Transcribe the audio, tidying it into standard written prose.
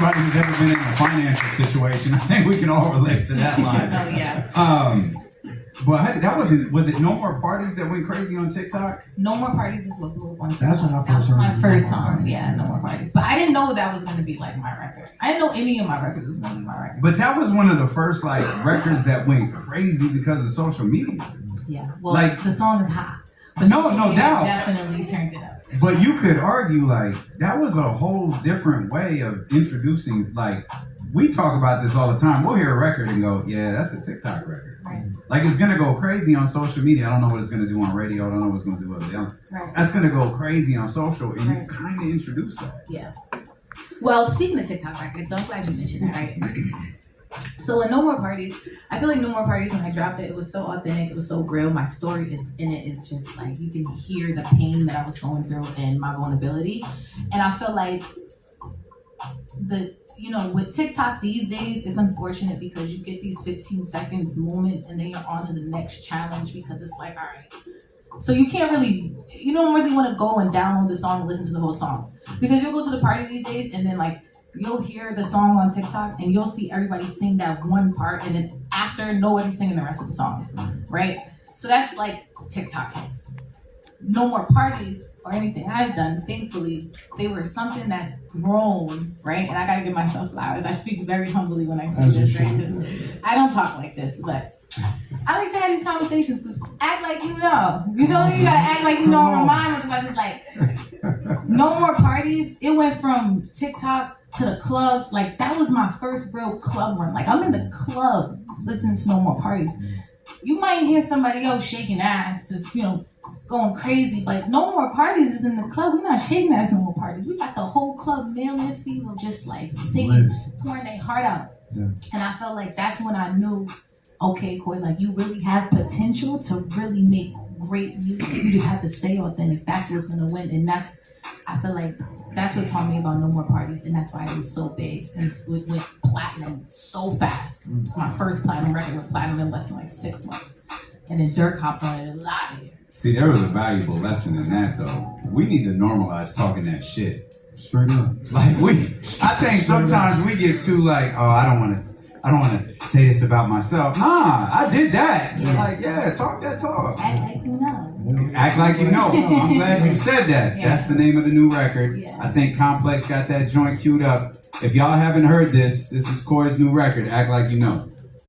everybody who's ever been in a financial situation, I think we can all relate to that line. Oh, yeah. But that was it No More Parties that went crazy on TikTok? No More Parties is what blew up on TikTok. That's when I That was first heard my it. first song. Yeah, No More Parties. But I didn't know that was going to be like my record. I didn't know any of my records was going to be my record. But that was one of the first like records that went crazy because of social media. Yeah. Well, Like- the song is hot. But No social media doubt. Definitely turned it up. But you could argue like that was a whole different way of introducing. Like we talk about this all the time. We'll hear a record and go, "Yeah, that's a TikTok record." Right. Like it's gonna go crazy on social media. I don't know what it's gonna do on radio. I don't know what it's gonna do everything else. Right. That's gonna go crazy on social, and Right. you kind of introduce that. Yeah. Well, speaking of TikTok records, so I'm glad you mentioned that, right? So in No More Parties, I feel like No More Parties, when I dropped it, it was so authentic, it was so real. My story is in it. It's just like you can hear the pain that I was going through and my vulnerability. And I feel like with TikTok these days, it's unfortunate because you get these 15 seconds moments and then you're on to the next challenge because it's like, all right. So you don't really want to go and download the song and listen to the whole song. Because you'll go to the party these days and then like you'll hear the song on TikTok and you'll see everybody sing that one part and then after nobody's singing the rest of the song, right? So that's like TikTok hits. No More Parties or anything I've done, thankfully, they were something that's grown, right? And I gotta give myself flowers. I speak very humbly when I say this, right? 'Cause I don't talk like this, but I like to have these conversations because act like you know. You gotta act like you know in my mind because it's like No More Parties, it went from TikTok to the club. Like that was my first real club run. Like I'm in the club listening to No More Parties. You might hear somebody else shaking ass, just going crazy, but No More Parties is in the club. We're not shaking ass No More Parties. We got the whole club, male and female, just like singing, pouring their heart out. Yeah. And I felt like that's when I knew, okay, Koi, like you really have potential to really make great music. You just have to stay authentic. That's what's gonna win, and I feel like that's what taught me about No More Parties, and that's why it was so big. And it went platinum so fast. My first platinum record went platinum in less than like 6 months. And then Dirk hopped on it a lot of years. See, there was a valuable lesson in that though. We need to normalize talking that shit. Straight up. Like I think sometimes we get too like, oh, I don't want to say this about myself. Nah, I did that. Yeah. Like, yeah, talk that talk. Act like you know. Act like you know. I'm glad you said that. Yeah. That's the name of the new record. Yeah. I think Complex got that joint queued up. If y'all haven't heard this is Coi's new record, Act Like You Know.